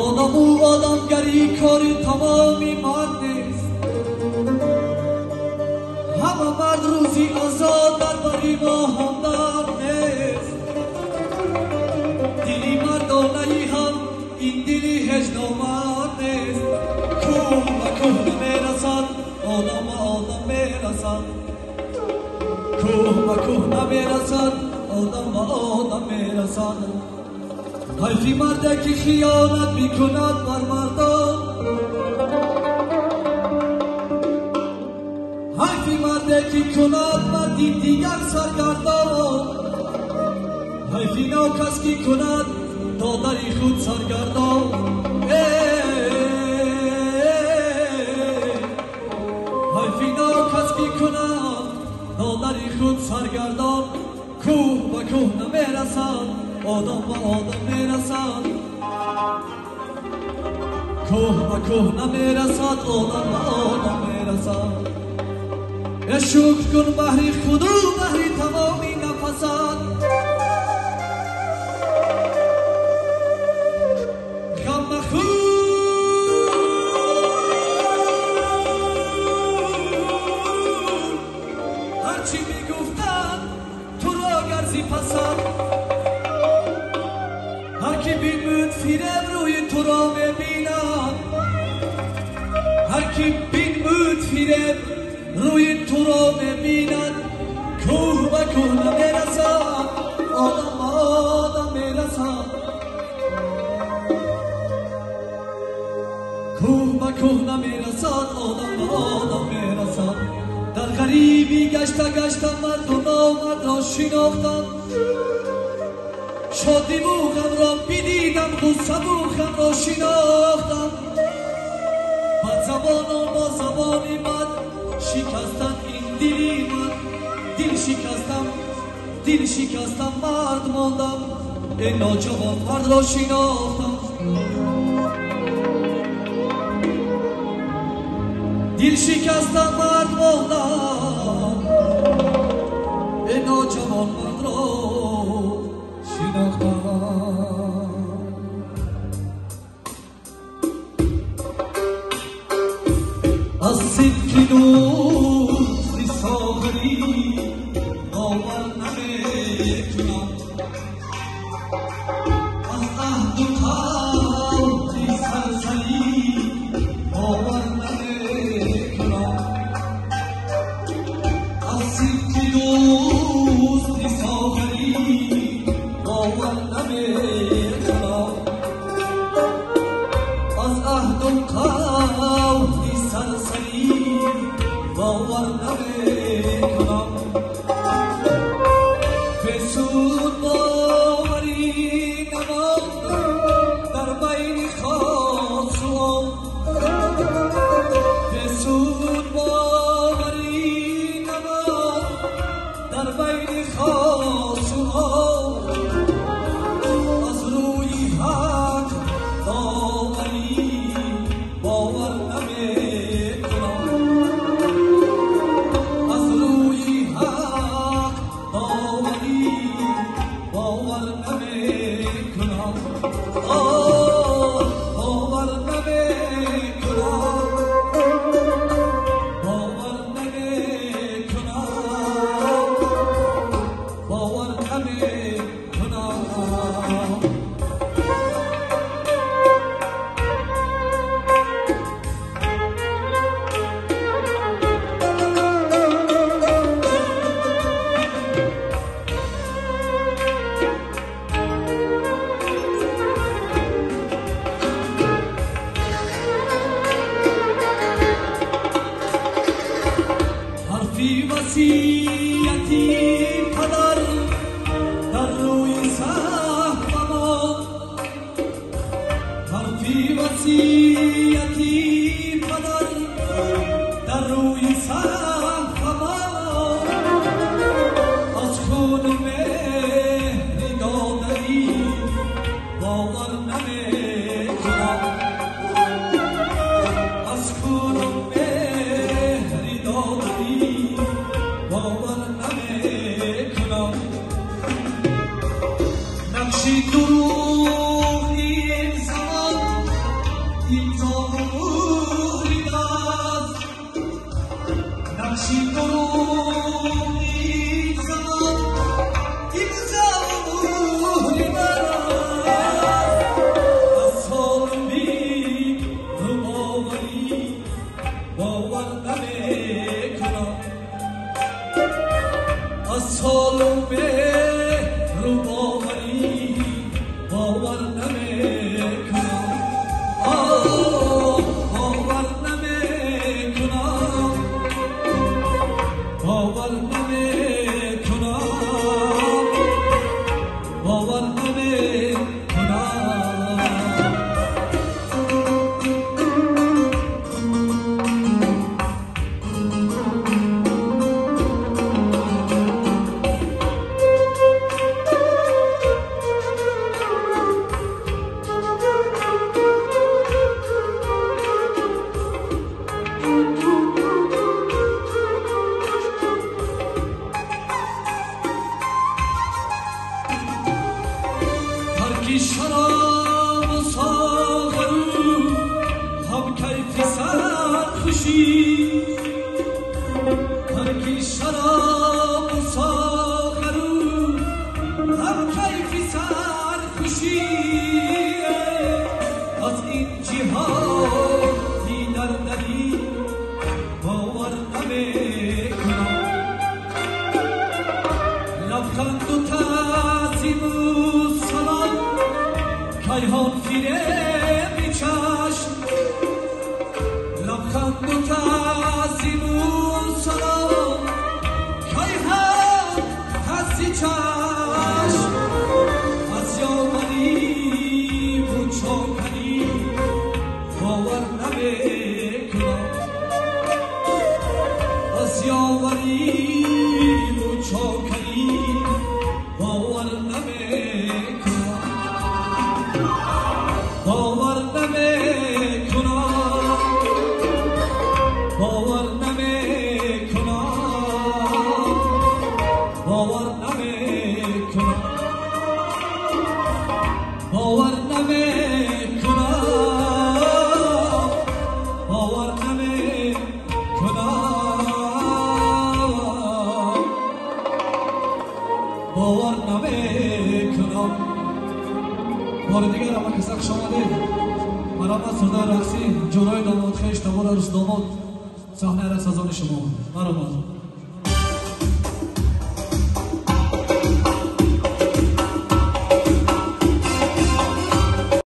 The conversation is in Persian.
آدم و آدمگری کاری تمامی مرد نیست. همه مرد روزی آزاد در بری ما همدم نیست. دلی مردانه هم این دلی هجنامرد نیست. کوه و کوه نمیرسد آدم و آدم میرسد. کوه و کوه نمیرسد آدم و آدم میرسد. حیفی مرده که خیانت میکند بر مردم. حیفی مرده که کند مردی دیگر سرگردان. حیفی نو کس که کند دادری خود سرگردان. حیفی نو کس که کند دادری خود سرگردان. کوه و کوه نمیرسد آدم و آدم میرسد. کوه و کوه نمیرسد آدم و آدم میرسد. شکر کن بحری خودو بحری تمامی نفسد. غم خود هرچی میگفتن تو را گرزی پسند. هر کی بین فیرم روی تو را میبیند. هر کی بین فیرم روی تو را میبیند. کوه و کوه نمیرسد آدم و آدم میرسد. کوه و کوه نمیرسد آدم و آدم میرسد. در غریبی گشته گشتم مرد و نامرد را شناختم. شادی و غم را بدیدم غصه و غم را شناختم. بد زبان و با زبانی بد شکستن این دلی من. دل شکستم مرد ماندم. این ناجوان مرد را شناختم. دل شکستم مرد ماندم. این ناجوان مرد را شناختم. از صدق دوستی ساغری باور نمیکنم. از عهد و قولی سرسری باور نمیکنم. از صدق دوستی ساغری باور نمیکنم. از عهد و قولی سرسری باور نمیکنم. بسود باوری نماند در بین خاص و عام. بسود باوری نماند در بین خاص و عام. از روی حق داوری باور نمیکنم. از روی حق داوری باور نمیکنم. باور نمیکنم. باور نمیکنم. باور نمیکنم. حرفی وصیتی پدر در روی صحب ماند. حرفی وصیتی پدر در روی صحب ماند. از خون مهر دادنی باور نمیکنم. از خون مهر دادنی باور نمیکنم. نقشی دروغ این زمان کی شراب و ساغر هم کیف سرخوشی هر کی شراب و ساغر هم کیف سرخوشی از این جهان دیدر ندی باور نمیکنم لبخند و تعظیم و سلام کیهان خیره می چشم لبخند و تعظیم و سلام کیهان هستی چشم از یاوری و چاکری باور نمیکنم از یاوری و چاکری باور نمیکنم باور نمیکنم باور نمیکنم باور نمیکنم باور نمیکنم باور نمیکنم باور نمیکنم بار دیگر اما که سخش آمده مرامت سردار رقصی جلوی داماد خیش داماد عروس داماد صحنه را سازان شما مرامت